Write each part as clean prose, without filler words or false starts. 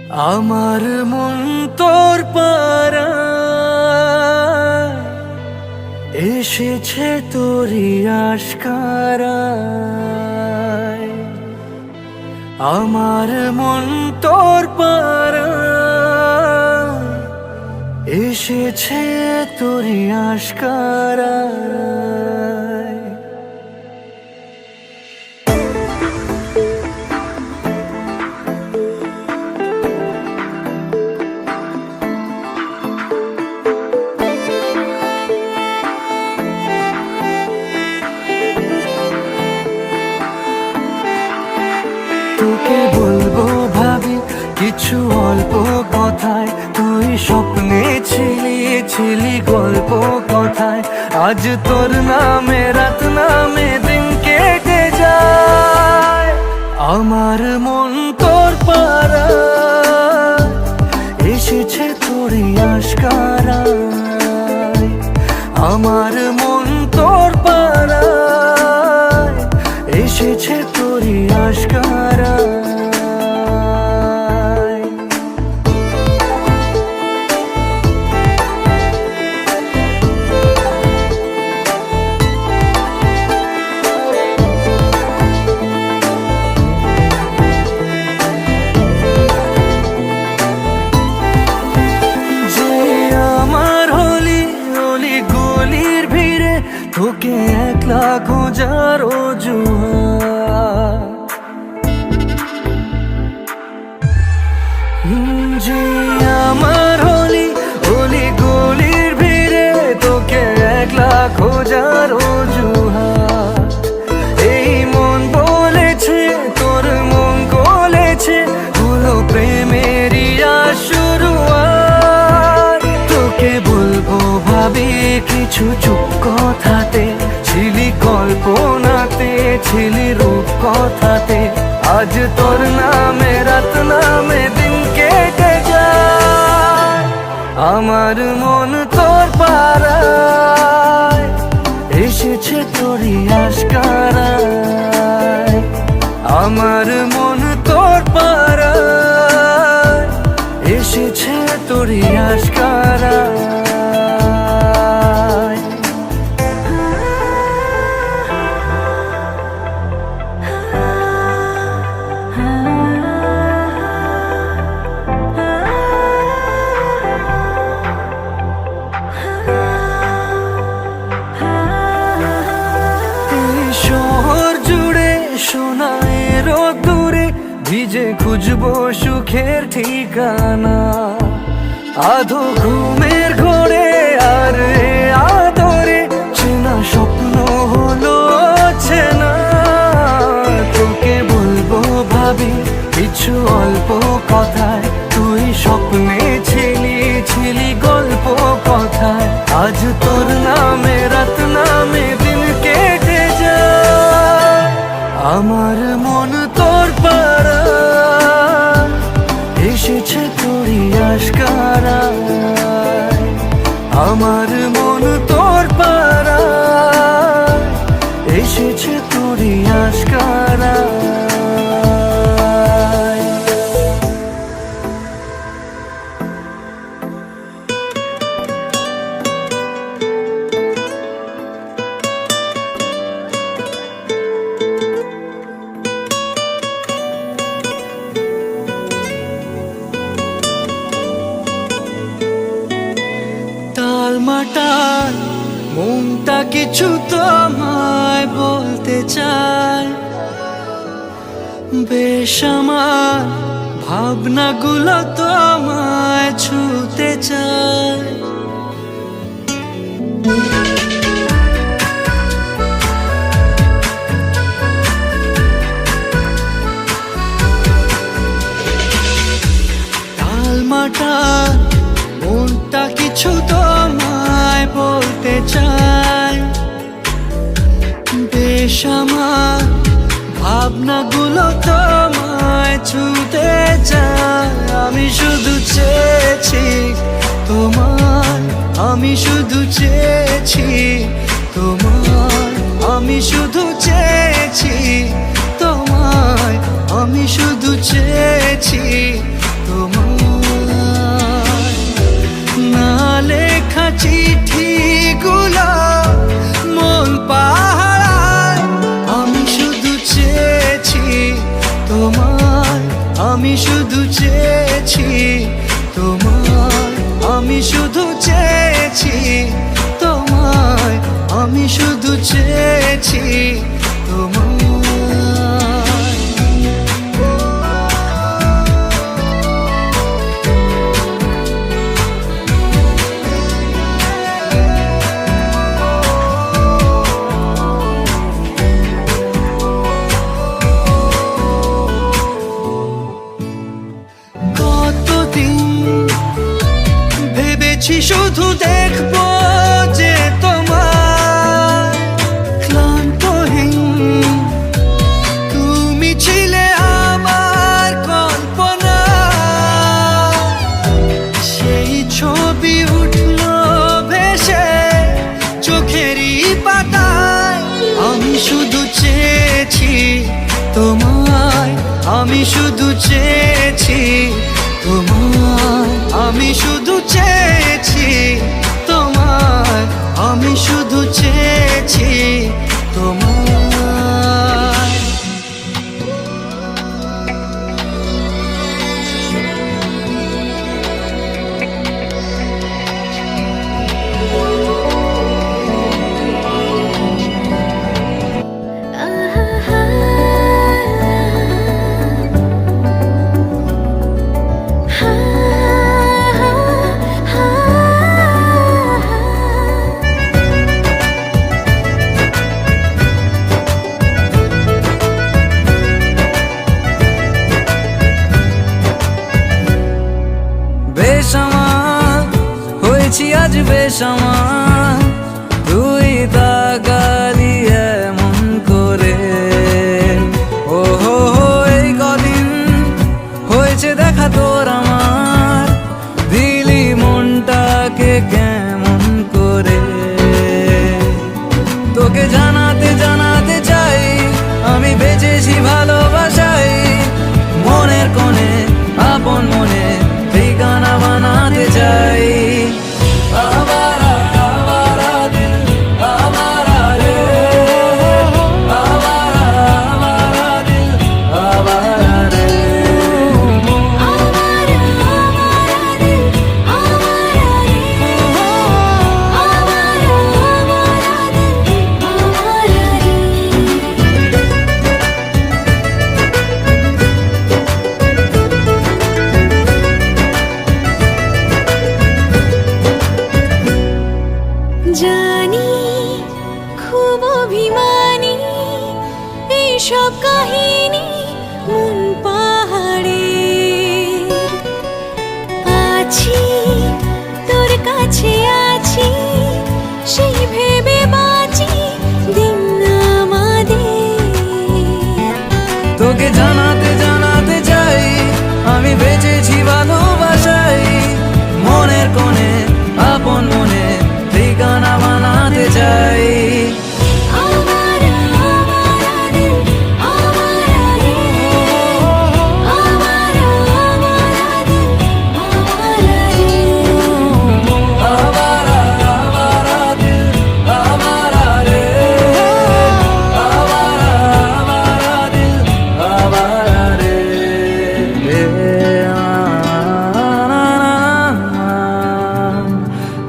আমার মন তোর পাড়ায় এসেছে তোরই আশকারায়। আমার মন তোর পাড়ায় এসেছে তোরই আশকারায়। তোকে বলবো ভাবি কিছু অল্প কথায়, তুই স্বপ্নে ছিলি গল্প কথায়। আজ তোর নামে রাত নামে দিন কেটে যায়। আমার মন তোর পাড়ায় এসেছে তোরই আশকারায়। আমার মন তোর পাড়ায় এসেছে তোরই আশকারায়। যে আমার হলি অলি গলির ভিড়ে তোকে একলা খোঁজার অজুহাত। যে আমার হলি অলি গলির ভিড়ে তোকে একলা খোঁজার অজুহাত। এই মন বলেছে তোর মন গলেছে, হলো প্রেমেরই শুরুয়াত। তোকে বলবো ভাবি কিছু চুপ কথাতে, ছিলি কল্পনাতে ছিলি রূপ কথাতে। আজ তোর নামে রাত নামে দিন কেটে যায়। আমার মন তোর পাড়ায় এসেছে তোরই আশকারায়। আমার মন তোর পাড়ায় এসেছে তোরই আশকারায়। শহর জুড়ে সোনায় রোদ্দুরে ভিজে খুঁজবো সুখের ঠিকানা। আধো ঘুমের ঘোরে আর আদরে চেনা স্বপ্ন হলো চেনা। তোকে বলবো ভাবি কিছু অল্প কথায়, তুই স্বপ্নে ছিলি গল্প কথায়। আজ তোর নামে রাত নামে দিন কেটে যায়। আমার মন তোর পাড়ায় এসেছে তোরই আশকারায়। আমার মন তোর পাড়ায় এসেছে তোরই আশকারায়। টালমাটাল মনটা কিছু তোমায় বলতে চায়। বেশ আমার ভাবনাগুলো তোমায় ছুতে চায়। টালমাটাল মনটা কিছু তোমায় বলতে চায়। বেশ আমার ভাবনাগুলো তোমায় ছুতে চায়। আমি শুধু চেয়েছি তোমার, আমি শুধু চেয়েছি তোমার, আমি শুধু চেয়েছি তোমায়, আমি শুধু চেয়েছি তোমার। আমি শুধু চেয়েছি তোমায়, আমি শুধু চেয়েছি তোমায়, আমি শুধু চেয়েছি তোমায়। শুধু দেখবো যে তোমার ক্লান্তহীন, তুমি ছিলে আমার কল্পনা, সেই ছবি উঠলো ভেসে চোখেরই পাতায়। আমি শুধু চেয়েছি তোমায়, আমি শুধু চেয়েছি তোমায়, আমি শুধু চেয়েছি তোমায়, আমি শুধু চেয়েছি তোমায়। বেসামাল হয়েছি আজ বেসামাল, তুই তাকালি এমন করে। ও হো হো, এই কদিন হয়েছে দেখা তোর আমার, দিলি মনটাকে কেমন করে। তোকে জানাতে জানাতে চাই আমি বেঁচেছি ভালোবাসাই, মনের কোণে আপন মনে ঠিকানা বানাতে চাই। আবারা আবারা দিল আবারা রে, আবারা আবারা দিল আবারা রে, আবারা আবারা দিল আবারা রে, আবারা আবারা দিল আবারা রে। জানি খুব অভিমানী এইসব কাহিনী মন পাহাড়ে, আছি তোর কাছে আছি সেই ভেবে বাঁচি দিন আমাদের। তোকে জানাতে জানাতে চাই আমি বেঁচেছি ভালোবাসাই, মনের কোণে আপন মনে ঠিকানা বানাতে চাই। আবারা আবারা দিল আবারা রে, আবারা আবারা দিল আবারা রে। আবারা আবারা দিল আবারা রে, আবারা আবারা দিল আবারা রে।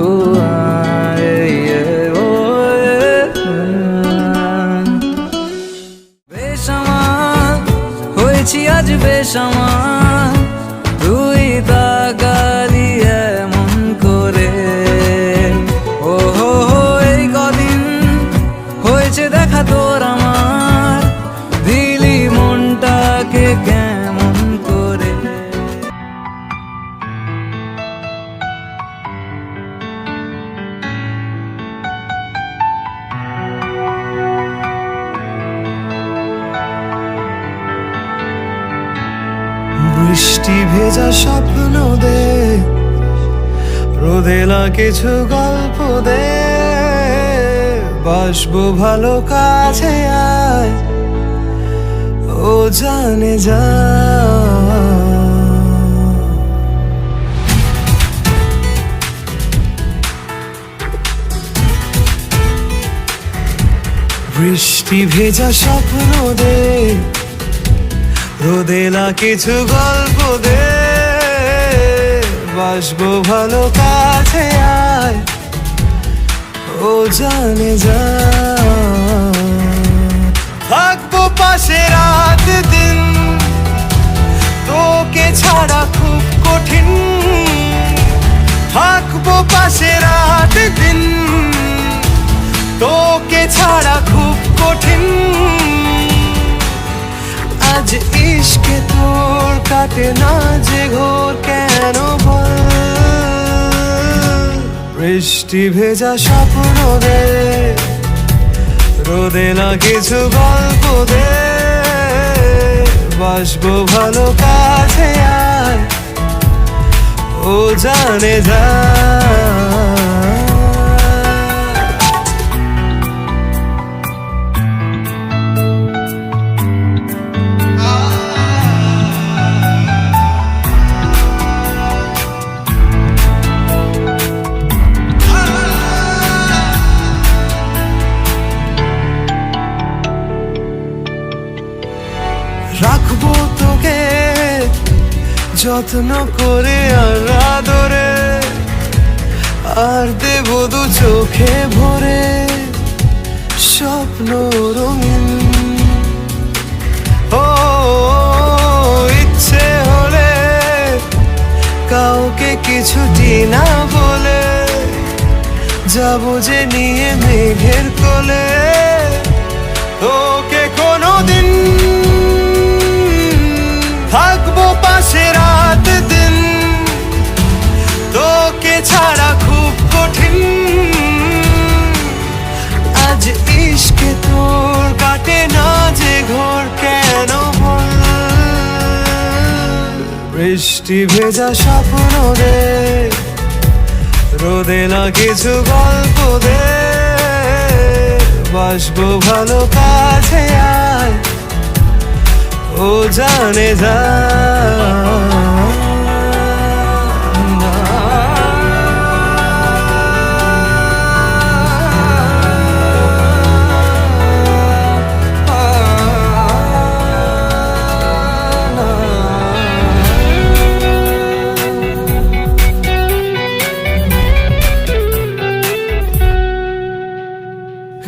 ও বেসামাল হয়েছি আজ বেসামাল, তুই তাকালি এমন করে। ও হো হো, এই কদিন হয়েছে দেখা তোর আমার, দিলি মনটাকে কেমন করে। বৃষ্টি ভেজা স্বপ্ন দে, রোদেলা কিছু গল্প দে, বাসবো ভালো কাছে আয়, ও জানে যা। বৃষ্টি ভেজা স্বপ্ন দে, রোদে না কিছু গল্প দে, বাসবো ভালো কাছে আয়, ও জানে যা থাকবো পাশে রাত দিন, তোকে ছাড়া খুব কঠিন, থাকবো পাশে রাত দিন, তোকে ছাড়া খুব কঠিন। আজ ইশকে তোর কাটে না যে ঘোর কেন বল, বৃষ্টি ভেজা স্বপ্ন দে, রোদে না কিছু গল্প দে, বাসবো ভালো কাছে আয়, ও জানে যা রাখবো তোকে যত্ন করে আর আদরে, আর দেবো দু চোখে ভরে স্বপ্ন রঙিন। ও ইচ্ছে হলে কাউকে কিছুটি না বলে যাবো যে নিয়ে মেঘের কোলে, তোকে কোনোদিন থাকবো পাশে রাত দিন, তোকে ছাড়া খুব কঠিন। আজ ইশকে তোর কাটে না যে ঘোর কেন বল, বৃষ্টি ভেজা স্বপ্ন দে, রোদে না কিছু গল্প দে, বাসবো ভালো কাছে আয়, ও জানে যা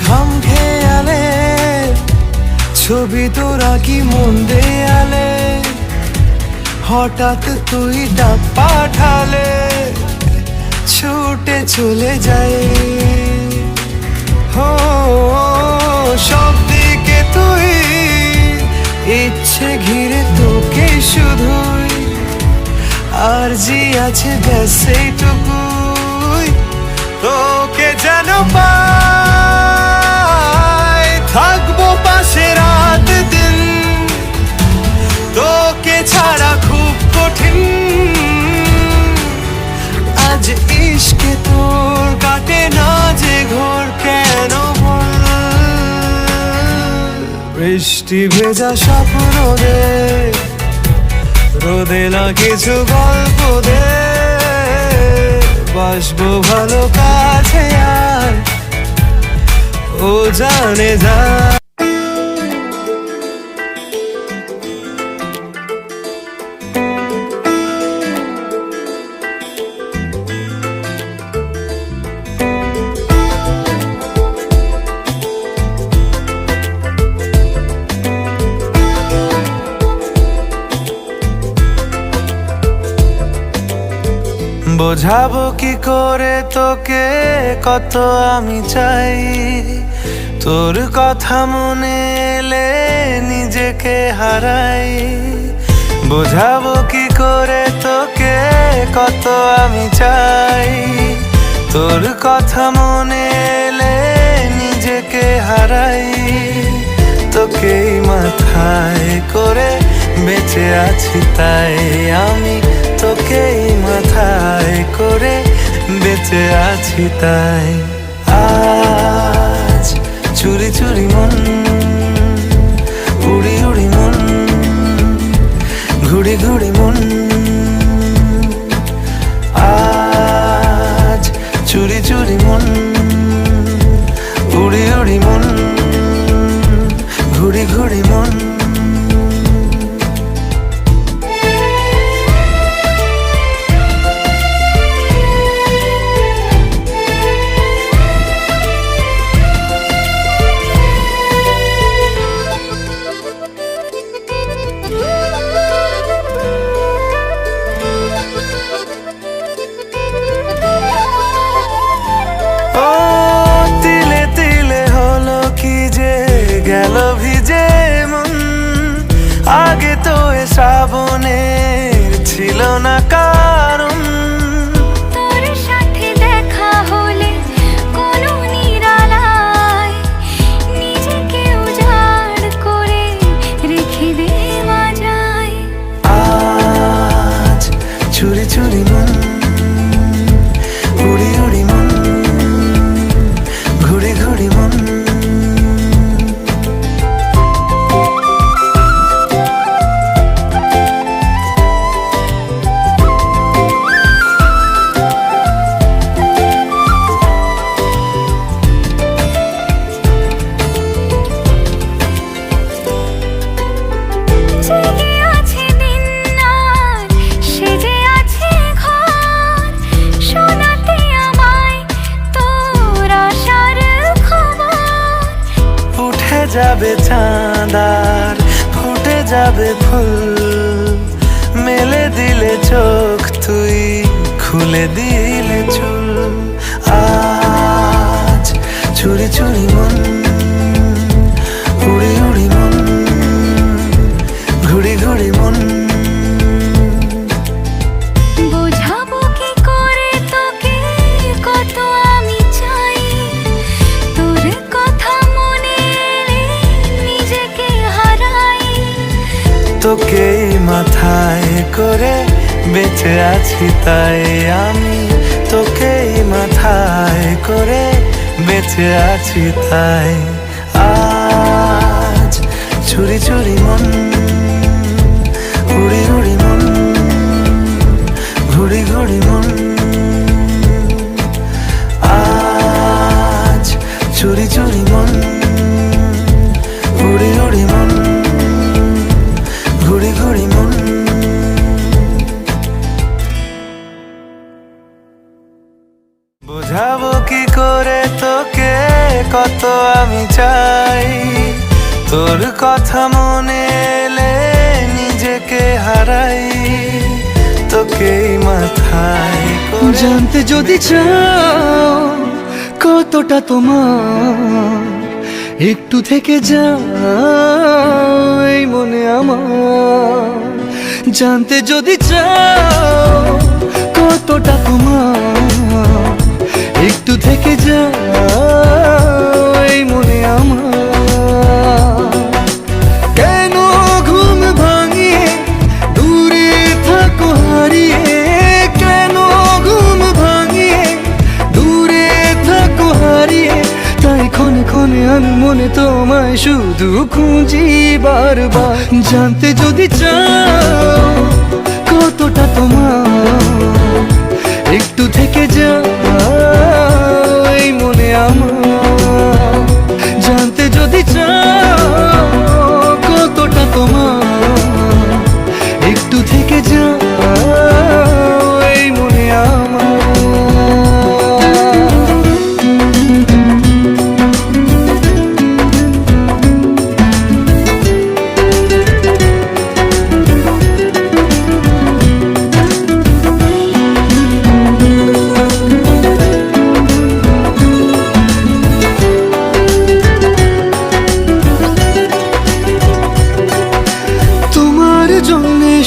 খাম খেয়ালে ছবি তোরা কি মন দেয়ালে, হঠাৎ তুই ডাক পাঠালে ছুটে চলে যাই। হো সব দিকে তুই, ইচ্ছে ঘিরে তোকে শুধুই, আর জি আছে ব্যাস সেইটুকুই, তোকে যেন পাই, থাকবো পাশে রাত দিন, তোকে ছাড়া খুব কঠিন। আজ ইশকে তোর কাটে না যে ঘোর কেন বল, বৃষ্টি ভেজা স্বপ্ন দে, রোদে না কিছু গল্প দে, বাসবো ভালো কাছে আয়, ও জানে যা বোঝাবো কি করে তোকে কত আমি চাই, তোর কথা মনে এলে নিজেকে হারাই। বোঝাবো কি করে তোকে কত আমি চাই, তোর কথা মনে এলে নিজেকে হারাই। তোকেই মাথায় করে বেঁচে আছি তাই আমি, তোকেই মাথায় করে বেঁচে আছি তাই। আজ চুরি চুরি মন, উড়ি উড়ি মন, ঘুড়ি ঘুড়ি মন। আজ চুরি চুরি মন, উড়ি উড়ি মন, ঘুড়ি ঘুড়ি মন। জল ভিজে মন আগে তো এ শ্রাবণের ছিল না কারণ তোর সাথে দেখা হলে কোনো নিরালায় নিজেকে উজাড় করে রেখে দেওয়া যায়। আজ চুরি চুরি মন উড়ি উড়ি মন ঘুরি ঘুরি মন জেগে আছে দিন আর সেজে আছে ঘর শোনাতে আমায় তোর আশার খবর। উঠে যাবে চাঁদ আর ফুটে যাবে ফুল মেলে দিলে চোখ তুই খুলে দিলে চুল। আজ চুরি চুরি মন উড়ি উড়ি মন ঘুরি ঘুরি মন বোঝাবো কি করে তোকে কত আমি চাই তোর কথা মনে এলে নিজেকে হারাই। তোকে মাথায় করে বেঁচে আছি তাই আমি তোকে মাথায় করে বেঁচে আছি তাই। আজ চুরি চুরি মন উড়ি উড়ি মন ঘুরি ঘুরি মন আজ চুরি চুরি মন উড়ি উড়ি মন ঘুরি ঘুরি মন। বোঝাবো কি করে তোকে কত আমি চাই তোর কথা মনে এলে নিজেকে হারাই তোকে মাথায় করে। জানতে যদি চাও কতটা তোমার একটু থেকে যাও এই মনে আমার। জানতে যদি চাও কতটা তোমার একটু থেকে যাও এই মনে আমার। কেন ঘুম ভাঙিয়ে দূরে থাকো হারিয়ে কেন ঘুম ভাঙিয়ে দূরে থাকো হারিয়ে তাই ক্ষণে ক্ষণে আমি মনে তোমায় শুধু খুঁজি বারবার। জানতে যদি চাও কতটা তোমার একটু থেকে যাও এই মনে আমার। জানতে যদি চাও কতটা তোমার একটু থেকে যাও এই মনে আমার।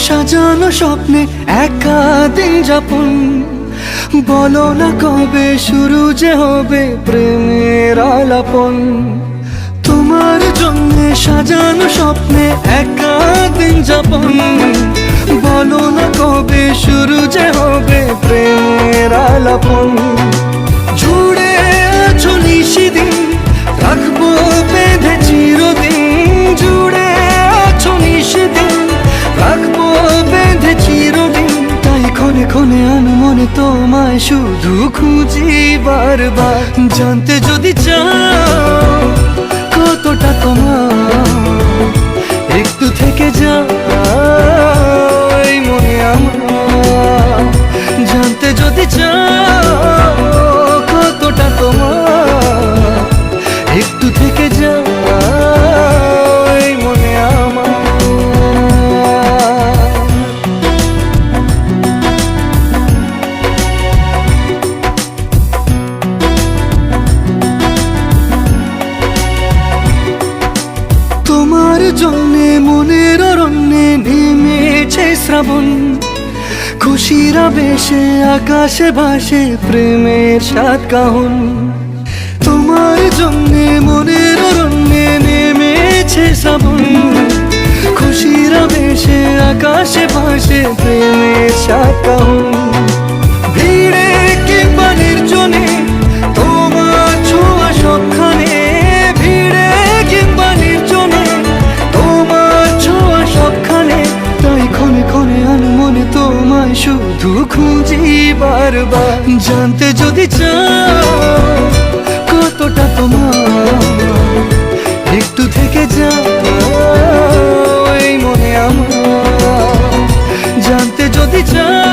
সাজানো স্বপ্নে একা দিন যাপন বলো না কবে শুরু যে হবে প্রেমের আলাপন। তোমার জন্য সাজানো স্বপ্নে একা দিন যাপন বলো না কবে শুরু যে হবে প্রেমের আলাপন। জুড়ে আছো নিশিদিন রাখবো বেঁধে চিরদিন জুড়ে আছো নিশিদিন রাখবো বেঁধে চিরদিন তাই ক্ষণে ক্ষণে আনো মনে তোমায় শুধু খুঁজি বারবার। জানতে যদি চাও কতটা তোমার একটু থেকে যাও এই মনে আমার। জানতে যদি চাও কতটা তোমার একটু থেকে যাও এই মনে আমার। শ্রাবণ, খুশির আবেশে আকাশে ভাসে প্রেমের সাত কাহন। তোমার জন্যে মনের অরণ্যে নেমেছে শ্রাবণ, খুশির আবেশে আকাশে ভাসে প্রেমের সাত কাহন। ভিড়ে কিংবা নির্জনে তোমার ছোঁয়া সবখানে, ভিড়ে কিংবা নির্জনে তোমার ছোঁয়া সবখানে। তাই ক্ষণে ক্ষণে আনমনে তোমায় শুধু খুঁজি বারবার। জানতে যদি চাও কতটা তোমার, একটু থেকে যাও এই মনে আমার। জানতে যদি চাও